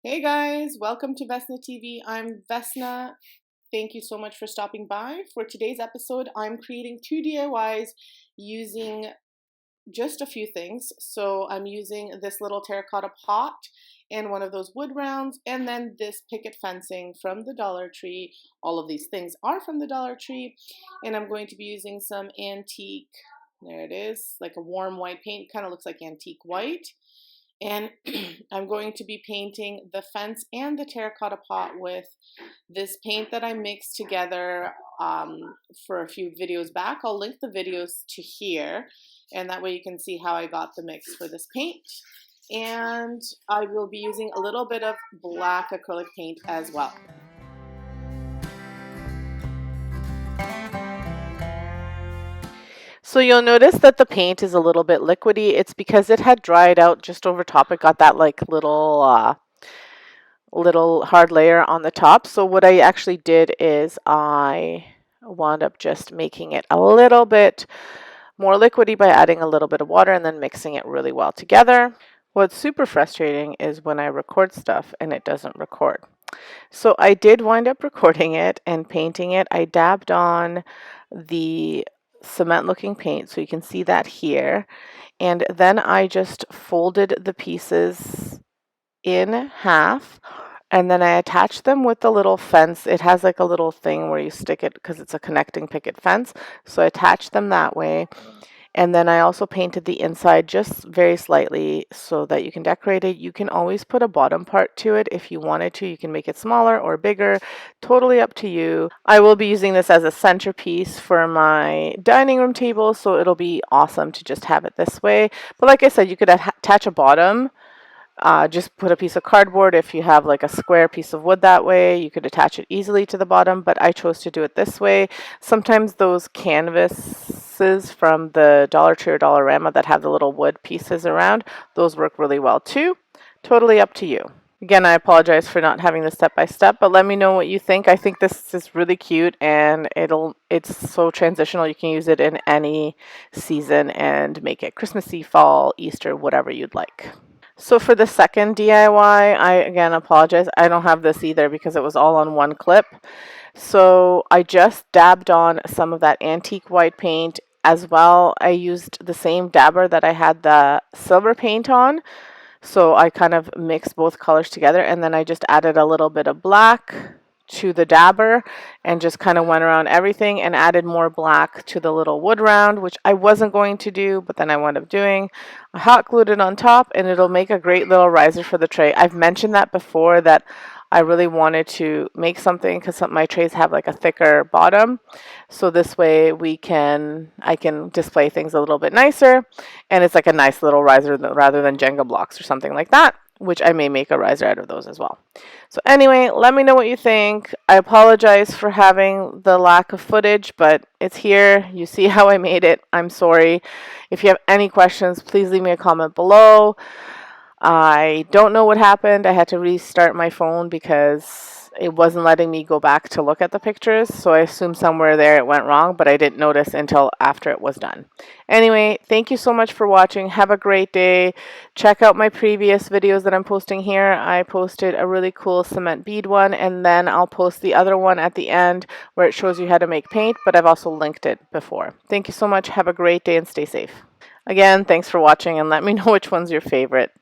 Hey guys, welcome to Vesna TV. I'm Vesna. Thank you so much for stopping by. For today's episode, I'm creating 2 DIYs using just a few things. So I'm using this little terracotta pot and one of those wood rounds, and then this picket fencing from the Dollar Tree. All of these things are from the Dollar Tree, and I'm going to be using some antique, there it is, like a warm white paint, kind of looks like antique white. And I'm going to be painting the fence and the terracotta pot with this paint that I mixed together for a few videos back. I'll link the videos to here, and that way you can see how I got the mix for this paint. And I will be using a little bit of black acrylic paint as well. So you'll notice that the paint is a little bit liquidy. It's because it had dried out just over top. It got that like little hard layer on the top. So what I actually did is I wound up just making it a little bit more liquidy by adding a little bit of water and then mixing it really well together. What's super frustrating is when I record stuff and it doesn't record. So I did wind up recording it and painting it. I dabbed on the cement looking paint, so you can see that here, and then I just folded the pieces in half, and then I attached them with the little fence. It has like a little thing where you stick it because it's a connecting picket fence, so I attached them that way. And then I also painted the inside just very slightly so that you can decorate it. You can always put a bottom part to it if you wanted to. You can make it smaller or bigger, totally up to you. I will be using this as a centerpiece for my dining room table, so it'll be awesome to just have it this way. But like I said, you could attach a bottom. Just put a piece of cardboard. If you have like a square piece of wood that way, you could attach it easily to the bottom, but I chose to do it this way. Sometimes those canvases from the Dollar Tree or Dollarama that have the little wood pieces around, those work really well too. Totally up to you. Again, I apologize for not having the step-by-step, but let me know what you think. I think this is really cute, and it's so transitional. You can use it in any season and make it Christmassy, fall, Easter, whatever you'd like. So for the second DIY, I again apologize. I don't have this either because it was all on one clip. So I just dabbed on some of that antique white paint as well. I used the same dabber that I had the silver paint on. So I kind of mixed both colors together, and then I just added a little bit of black to the dabber and just kind of went around everything and added more black to the little wood round, which I wasn't going to do, but then I wound up doing. I hot glued it on top, and it'll make a great little riser for the tray. I've mentioned that before, that I really wanted to make something because my trays have like a thicker bottom, so this way I can display things a little bit nicer, and it's like a nice little riser rather than Jenga blocks or something like that, which I may make a riser out of those as well. So anyway, let me know what you think. I apologize for having the lack of footage, but it's here. You see how I made it. I'm sorry. If you have any questions, please leave me a comment below. I don't know what happened. I had to restart my phone because it wasn't letting me go back to look at the pictures, so I assumed somewhere there it went wrong, but I didn't notice until after it was done. Anyway, thank you so much for watching. Have a great day. Check out my previous videos that I'm posting here. I posted a really cool cement bead one, and then I'll post the other one at the end where it shows you how to make paint, but I've also linked it before. Thank you so much. Have a great day and stay safe. Again, thanks for watching, and let me know which one's your favorite.